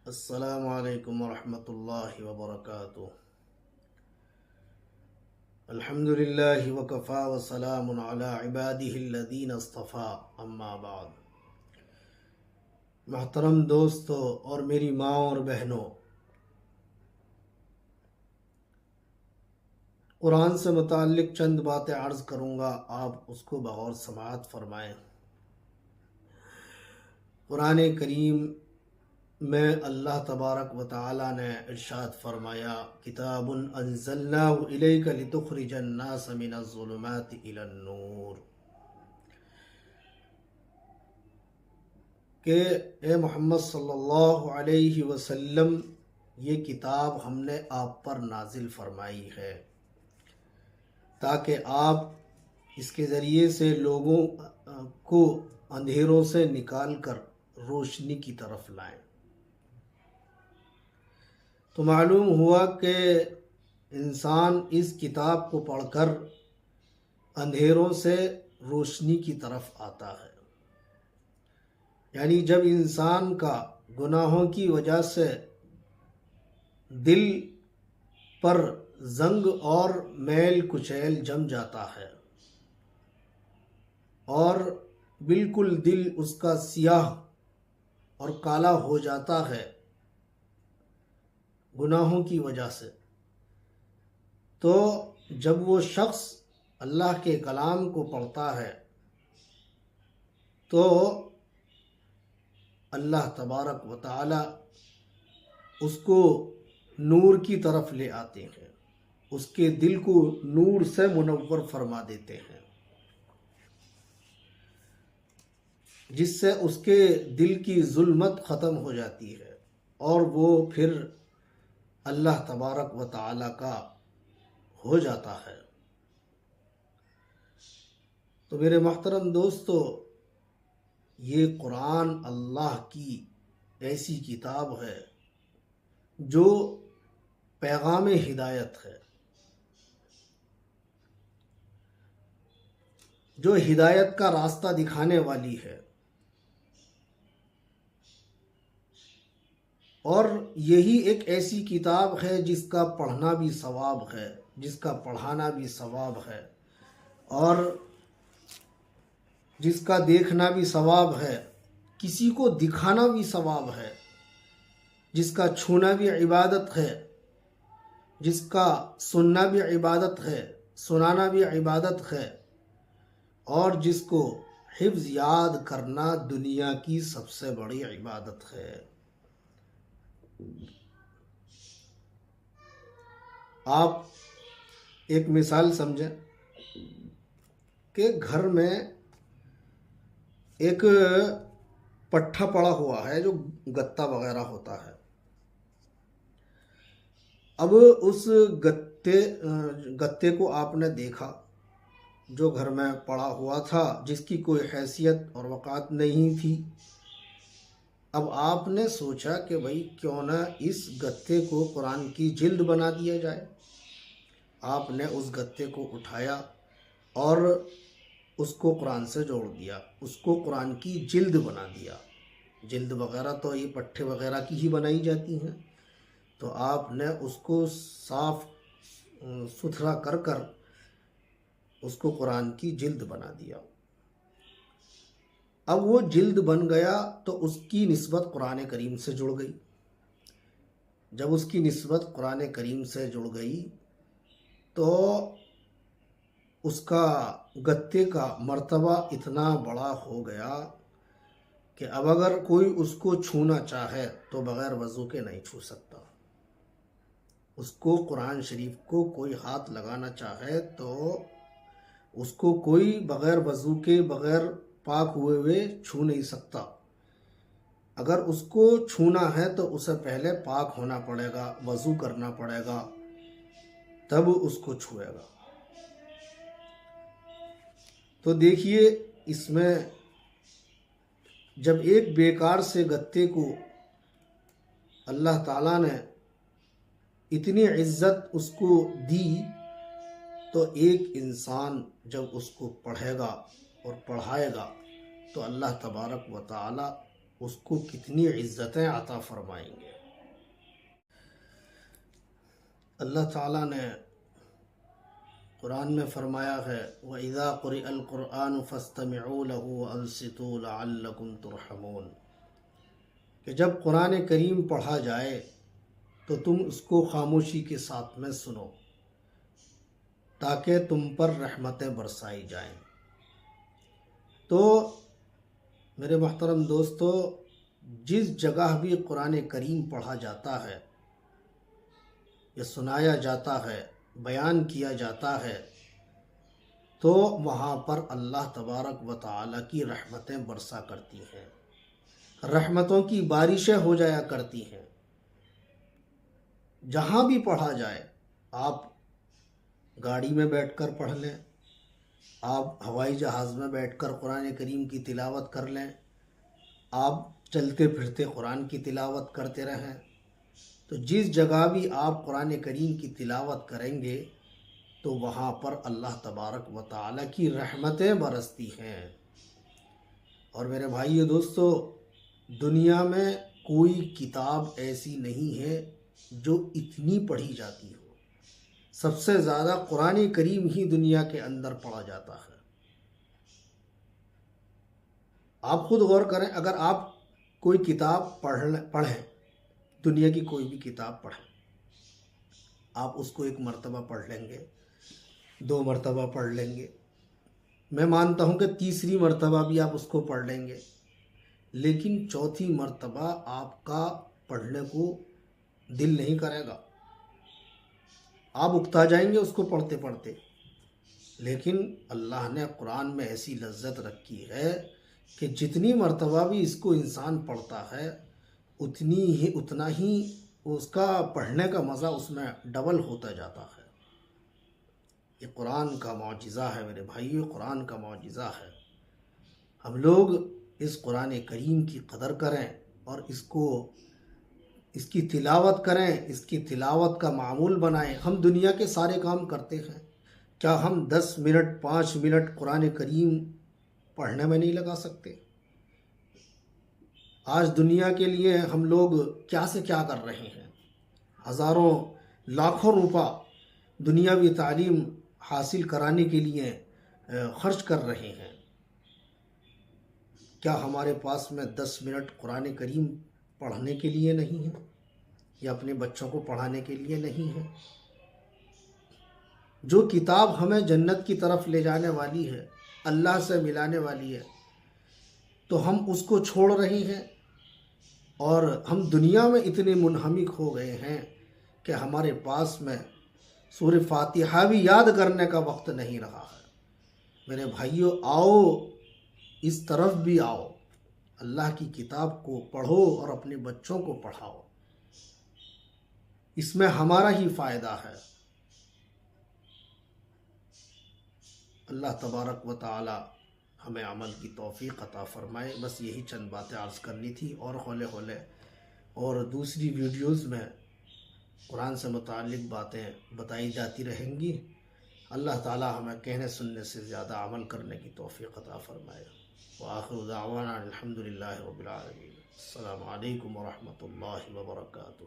السلام علیکم ورحمۃ اللہ وبرکاتہ۔ الحمد للہ وکفا وسلام علی عبادہ الذین اصطفیٰ، اما بعد۔ محترم دوستو اور میری ماں اور بہنوں، قرآن سے متعلق چند باتیں عرض کروں گا، آپ اس کو بغور سماعت فرمائیں۔ قرآن کریم میں اللہ تبارک و تعالی نے ارشاد فرمایا، کتاب انزلناہ الیک لتخرج الناس من الظلمات الی النور، کہ اے محمد صلی اللہ علیہ وسلم، یہ کتاب ہم نے آپ پر نازل فرمائی ہے تاکہ آپ اس کے ذریعے سے لوگوں کو اندھیروں سے نکال کر روشنی کی طرف لائیں۔ تو معلوم ہوا کہ انسان اس کتاب کو پڑھ کر اندھیروں سے روشنی کی طرف آتا ہے، یعنی جب انسان کا گناہوں کی وجہ سے دل پر زنگ اور میل کچیل جم جاتا ہے اور بالکل دل اس کا سیاہ اور کالا ہو جاتا ہے گناہوں کی وجہ سے، تو جب وہ شخص اللہ کے کلام کو پڑھتا ہے تو اللہ تبارک و تعالی اس کو نور کی طرف لے آتے ہیں، اس کے دل کو نور سے منور فرما دیتے ہیں، جس سے اس کے دل کی ظلمت ختم ہو جاتی ہے اور وہ پھر اللہ تبارک و تعالی کا ہو جاتا ہے۔ تو میرے محترم دوستو، یہ قرآن اللہ کی ایسی کتاب ہے جو پیغام ہدایت ہے، جو ہدایت کا راستہ دکھانے والی ہے، اور یہی ایک ایسی کتاب ہے جس کا پڑھنا بھی ثواب ہے، جس کا پڑھانا بھی ثواب ہے، اور جس کا دیکھنا بھی ثواب ہے، کسی کو دکھانا بھی ثواب ہے، جس کا چھونا بھی عبادت ہے، جس کا سننا بھی عبادت ہے، سنانا بھی عبادت ہے، اور جس کو حفظ یاد کرنا دنیا کی سب سے بڑی عبادت ہے۔ آپ ایک مثال سمجھیں کہ گھر میں ایک پٹھا پڑا ہوا ہے جو گتا وغیرہ ہوتا ہے۔ اب اس گتے کو آپ نے دیکھا جو گھر میں پڑا ہوا تھا، جس کی کوئی حیثیت اور وقعت نہیں تھی۔ اب آپ نے سوچا کہ بھئی کیوں نہ اس گتے کو قرآن کی جلد بنا دیا جائے۔ آپ نے اس گتے کو اٹھایا اور اس کو قرآن سے جوڑ دیا، اس کو قرآن کی جلد بنا دیا۔ جلد وغیرہ تو یہ پٹھے وغیرہ کی ہی بنائی جاتی ہیں، تو آپ نے اس کو صاف ستھرا کر کر اس کو قرآن کی جلد بنا دیا۔ اب وہ جلد بن گیا تو اس کی نسبت قرآن کریم سے جڑ گئی۔ جب اس کی نسبت قرآن کریم سے جڑ گئی تو اس کا گتے کا مرتبہ اتنا بڑا ہو گیا کہ اب اگر کوئی اس کو چھونا چاہے تو بغیر وضو کے نہیں چھو سکتا۔ اس کو قرآن شریف کو کوئی ہاتھ لگانا چاہے تو اس کو کوئی بغیر وضو کے، بغیر پاک ہوئے چھو نہیں سکتا۔ اگر اس کو چھونا ہے تو اسے پہلے پاک ہونا پڑے گا، وضو کرنا پڑے گا، تب اس کو چھوئے گا۔ تو دیکھیے، اس میں جب ایک بیکار سے گتے کو اللہ تعالیٰ نے اتنی عزت اس کو دی، تو ایک انسان جب اس کو پڑھے گا اور پڑھائے گا تو اللہ تبارک و تعالی اس کو کتنی عزتیں عطا فرمائیں گے۔ اللہ تعالیٰ نے قرآن میں فرمایا ہے وَإِذَا قُرِئَ الْقُرْآنُ فَاسْتَمِعُوا لَهُ وَأَنصِتُوا لَعَلَّكُمْ تُرْحَمُونَ کہ جب قرآن کریم پڑھا جائے تو تم اس کو خاموشی کے ساتھ میں سنو تاکہ تم پر رحمتیں برسائی جائیں۔ تو میرے محترم دوستو، جس جگہ بھی قرآن کریم پڑھا جاتا ہے یا سنایا جاتا ہے، بیان کیا جاتا ہے، تو وہاں پر اللہ تبارک و تعالیٰ کی رحمتیں برسا کرتی ہیں، رحمتوں کی بارشیں ہو جایا کرتی ہیں۔ جہاں بھی پڑھا جائے، آپ گاڑی میں بیٹھ کر پڑھ لیں، آپ ہوائی جہاز میں بیٹھ کر قرآن کریم کی تلاوت کر لیں، آپ چلتے پھرتے قرآن کی تلاوت کرتے رہیں، تو جس جگہ بھی آپ قرآن کریم کی تلاوت کریں گے تو وہاں پر اللہ تبارک و تعالیٰ کی رحمتیں برستی ہیں۔ اور میرے بھائیو دوستو، دنیا میں کوئی کتاب ایسی نہیں ہے جو اتنی پڑھی جاتی ہو۔ سب سے زیادہ قرآن کریم ہی دنیا کے اندر پڑھا جاتا ہے۔ آپ خود غور کریں، اگر آپ کوئی کتاب پڑھیں، دنیا کی کوئی بھی کتاب پڑھیں، آپ اس کو ایک مرتبہ پڑھ لیں گے، 2 مرتبہ پڑھ لیں گے، میں مانتا ہوں کہ تیسری مرتبہ بھی آپ اس کو پڑھ لیں گے، لیکن چوتھی مرتبہ آپ کا پڑھنے کو دل نہیں کرے گا، آپ اکتا جائیں گے اس کو پڑھتے پڑھتے۔ لیکن اللہ نے قرآن میں ایسی لذت رکھی ہے کہ جتنی مرتبہ بھی اس کو انسان پڑھتا ہے اتنا ہی اس کا پڑھنے کا مزہ اس میں ڈبل ہوتا جاتا ہے۔ یہ قرآن کا معجزہ ہے میرے بھائیو، قرآن کا معجزہ ہے۔ ہم لوگ اس قرآن کریم کی قدر کریں اور اس کی تلاوت کریں، اس کی تلاوت کا معمول بنائیں۔ ہم دنیا کے سارے کام کرتے ہیں، کیا ہم 10 منٹ 5 منٹ قرآن کریم پڑھنے میں نہیں لگا سکتے؟ آج دنیا کے لیے ہم لوگ کیا سے کیا کر رہے ہیں، ہزاروں لاکھوں روپہ دنیاوی تعلیم حاصل کرانے کے لیے خرچ کر رہے ہیں۔ کیا ہمارے پاس میں 10 منٹ قرآن کریم پڑھنے کے لیے نہیں ہے یا اپنے بچوں کو پڑھانے کے لیے نہیں ہے؟ جو کتاب ہمیں جنت کی طرف لے جانے والی ہے، اللہ سے ملانے والی ہے، تو ہم اس کو چھوڑ رہے ہیں، اور ہم دنیا میں اتنے منہمک ہو گئے ہیں کہ ہمارے پاس میں سورہ فاتحہ بھی یاد کرنے کا وقت نہیں رہا ہے۔ میرے بھائیو، آؤ اس طرف بھی آؤ، اللہ کی کتاب کو پڑھو اور اپنے بچوں کو پڑھاؤ، اس میں ہمارا ہی فائدہ ہے۔ اللہ تبارک و تعالی ہمیں عمل کی توفیق عطا فرمائے۔ بس یہی چند باتیں عرض کرنی تھی، اور ہولے اور دوسری ویڈیوز میں قرآن سے متعلق باتیں بتائی جاتی رہیں گی۔ اللہ تعالی ہمیں کہنے سننے سے زیادہ عمل کرنے کی توفیق عطا فرمائے۔ وآخر دعوانا الحمدللہ رب العالمین۔ السلام علیکم ورحمۃ اللہ وبرکاتہ۔